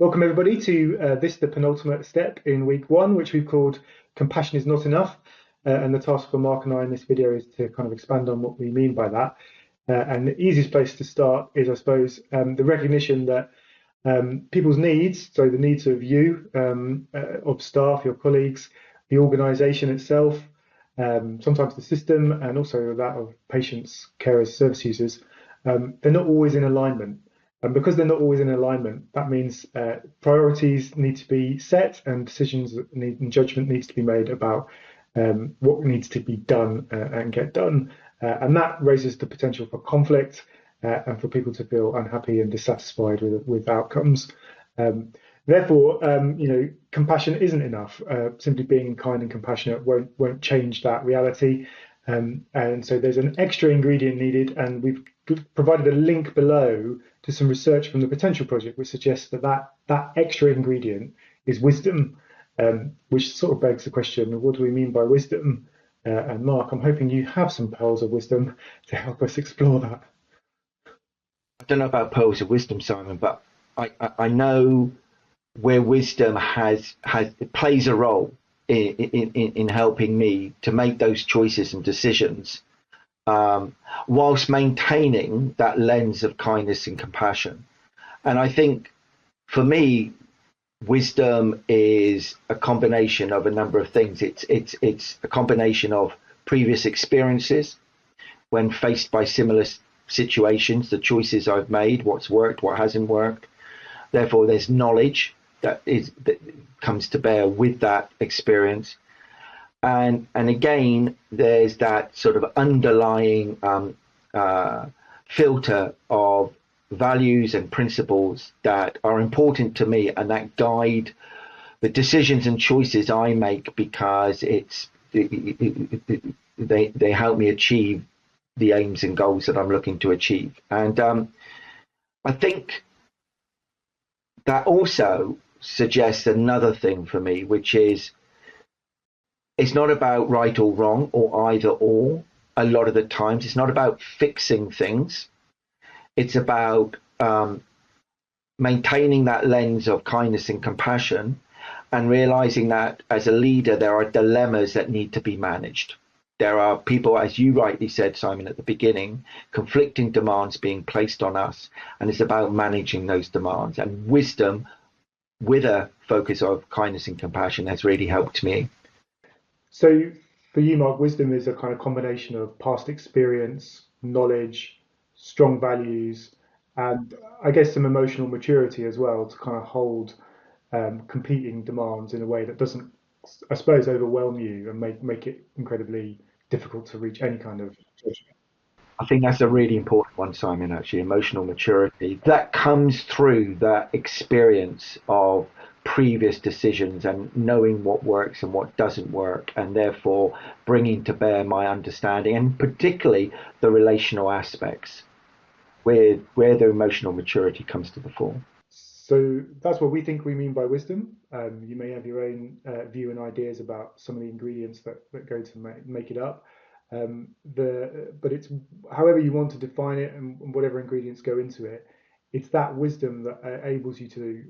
Welcome everybody to the penultimate step in week one, which we've called Compassion is Not Enough. And the task for Mark and I in this video is to kind of expand on what we mean by that. And the easiest place to start is, I suppose, the recognition that people's needs, so the needs of you, of staff, your colleagues, the organisation itself, sometimes the system, and also that of patients, carers, service users, they're not always in alignment. And because they're not always in alignment, that means priorities need to be set and decisions and judgment needs to be made about what needs to be done and get done. And that raises the potential for conflict and for people to feel unhappy and dissatisfied with outcomes. Therefore, compassion isn't enough. Simply being kind and compassionate won't change that reality. And so there's an extra ingredient needed, and we've provided a link below to some research from the Potential Project, which suggests that extra ingredient is wisdom, which sort of begs the question, what do we mean by wisdom? And Mark, I'm hoping you have some pearls of wisdom to help us explore that. I don't know about pearls of wisdom, Simon, but I know where wisdom plays a role in helping me to make those choices and decisions, whilst maintaining that lens of kindness and compassion. And I think for me, wisdom is a combination of a number of things. It's a combination of previous experiences when faced by similar situations, the choices I've made, what's worked, what hasn't worked. Therefore, there's knowledge that comes to bear with that experience. And again, there's that sort of underlying filter of values and principles that are important to me and that guide the decisions and choices I make, because they help me achieve the aims and goals that I'm looking to achieve. And I think that also suggests another thing for me, which is it's not about right or wrong or either or. A lot of the times it's not about fixing things. It's about maintaining that lens of kindness and compassion and realizing that as a leader, there are dilemmas that need to be managed. There are people, as you rightly said, Simon, at the beginning, conflicting demands being placed on us, and it's about managing those demands. And wisdom, with a focus of kindness and compassion, has really helped me. So for you, Mark, wisdom is a kind of combination of past experience, knowledge, strong values, and I guess some emotional maturity as well, to kind of hold competing demands in a way that doesn't, I suppose, overwhelm you and make it incredibly difficult to reach any kind of judgment. I think that's a really important one, Simon, actually, emotional maturity. That comes through that experience of previous decisions and knowing what works and what doesn't work, and therefore bringing to bear my understanding, and particularly the relational aspects where the emotional maturity comes to the fore. So that's what we think we mean by wisdom. You may have your own view and ideas about some of the ingredients that go to make it up. But it's however you want to define it and whatever ingredients go into it. It's that wisdom that enables you to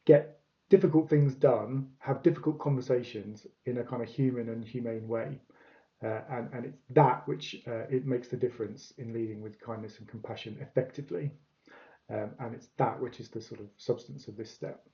get difficult things done, have difficult conversations in a kind of human and humane way. And it's that which it makes the difference in leading with kindness and compassion effectively. And it's that which is the sort of substance of this step.